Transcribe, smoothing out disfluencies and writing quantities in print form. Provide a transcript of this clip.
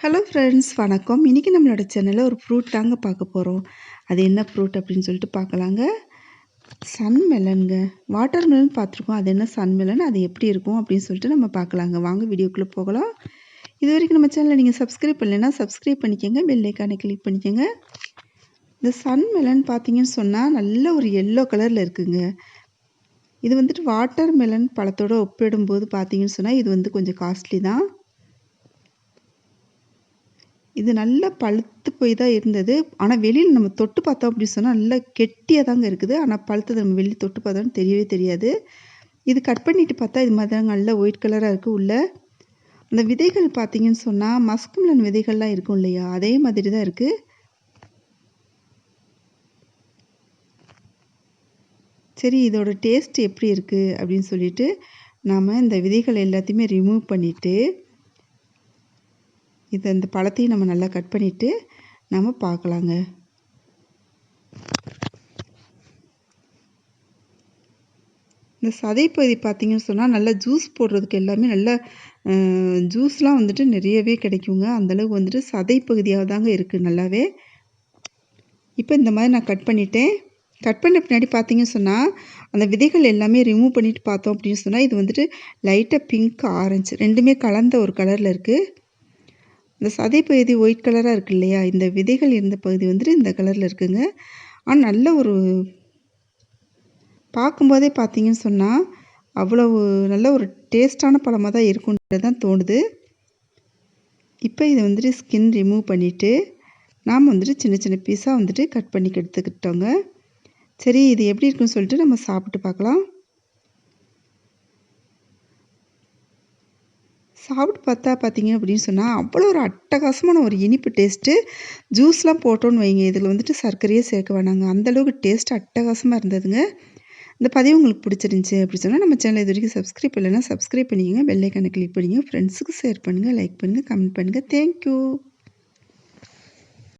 Hello friends, வணக்கம். இன்றைக்கி நம்மளோட சேனலில் ஒரு ஃப்ரூட் தாங்க பார்க்க போகிறோம். அது என்ன ஃப்ரூட் அப்படின்னு சொல்லிட்டு பார்க்கலாங்க. சன்மெலனுங்க. வாட்டர் மெலன் பார்த்துருக்கோம். அது என்ன சன்மெலன், அது எப்படி இருக்கும் அப்படின்னு சொல்லிட்டு நம்ம பார்க்கலாங்க. வாங்க வீடியோக்குள்ளே போகலாம். இது வரைக்கும் நம்ம சேனலை நீங்கள் சப்ஸ்கிரைப் பண்ணலைன்னா சப்ஸ்கிரைப் பண்ணிக்கோங்க, பெல் ஐக்கானை கிளிக் பண்ணிக்கோங்க. இந்த சன்மெலன் பார்த்தீங்கன்னு சொன்னால் நல்ல ஒரு எல்லோ கலரில் இருக்குங்க. இது வந்துட்டு வாட்டர் மெலன் பழத்தோடு ஒப்பிடும்போது பார்த்தீங்கன்னு சொன்னால் இது வந்து கொஞ்சம் காஸ்ட்லி தான். இது நல்லா பழுத்து போய் தான் இருந்தது. ஆனால் வெளியில் நம்ம தொட்டு பார்த்தோம் அப்படின்னு சொன்னால் நல்லா கெட்டியாக தாங்க இருக்குது. ஆனால் பழுத்தது நம்ம வெளியே தொட்டு பார்த்தோன்னு தெரியவே தெரியாது. இது கட் பண்ணிட்டு பார்த்தா இது மாதிரி தாங்க நல்லா ஒயிட் கலராக இருக்குது உள்ள. அந்த விதைகள் பார்த்தீங்கன்னு சொன்னால் மஸ்க்மெலன் விதைகள்லாம் இருக்கும் இல்லையா, அதே மாதிரி தான் இருக்குது. சரி, இதோட டேஸ்ட் எப்படி இருக்குது அப்படின்னு சொல்லிட்டு நாம் இந்த விதைகள் எல்லாத்தையுமே ரிமூவ் பண்ணிவிட்டு இந்த பழத்தையும் நம்ம நல்லா கட் பண்ணிவிட்டு நம்ம பார்க்கலாங்க. இந்த சதைப்பகுதி பார்த்திங்கன்னு சொன்னால் நல்லா ஜூஸ் போடுறதுக்கு எல்லாமே நல்லா ஜூஸ்லாம் வந்துட்டு நிறையவே கிடைக்குங்க. அந்தளவுக்கு வந்துட்டு சதைப்பகுதியாக தாங்க இருக்குது நல்லாவே. இப்போ இந்த மாதிரி நான் கட் பண்ணிட்டேன். கட் பண்ண பின்னாடி பார்த்திங்கன்னு சொன்னால் அந்த விதைகள் எல்லாமே ரிமூவ் பண்ணிவிட்டு பார்த்தோம் அப்படின்னு சொன்னால் இது வந்துட்டு லைட்டாக பிங்க், ஆரஞ்சு ரெண்டுமே கலந்த ஒரு கலரில் இருக்குது. இந்த சதைப்பகுதி ஒயிட் கலராக இருக்குது இல்லையா, இந்த விதைகள் இருந்த பகுதி வந்துட்டு இந்த கலரில் இருக்குங்க. ஆனால் நல்ல ஒரு பார்க்கும்போதே பார்த்தீங்கன்னு சொன்னால் அவ்வளவு நல்ல ஒரு டேஸ்ட்டான பழமாக தான் இருக்குன்றது தான் தோணுது. இப்போ இதை வந்துட்டு ஸ்கின் ரிமூவ் பண்ணிவிட்டு நாம் வந்துட்டு சின்ன சின்ன பீஸாக வந்துட்டு கட் பண்ணி எடுத்துக்கிட்டோங்க. சரி, இது எப்படி இருக்குன்னு சொல்லிட்டு நம்ம சாப்பிட்டு பார்க்கலாம். சாப்பிட்டு பார்த்தா பார்த்தீங்க அப்படின்னு சொன்னால் அவ்வளோ ஒரு அட்டகாசமான ஒரு இனிப்பு டேஸ்ட்டு. ஜூஸ்லாம் போட்டோன்னு வைங்க, இதில் வந்துட்டு சர்க்கரையே சேர்க்க வேணாங்க, அந்தளவுக்கு டேஸ்ட் அட்டகாசமாக இருந்ததுங்க. இந்த பதிவு உங்களுக்கு பிடிச்சிருந்துச்சி அப்படி சொன்னால் நம்ம சேனல் இது வரைக்கும் சப்ஸ்கிரைப் இல்லைன்னா சப்ஸ்கிரைப் பண்ணிக்கோங்க, பெல் ஐக்கானை கிளிக் பண்ணிங்க, ஃப்ரெண்ட்ஸுக்கு ஷேர் பண்ணுங்கள், லைக் பண்ணுங்கள், கமெண்ட் பண்ணுங்கள். தேங்க்யூ.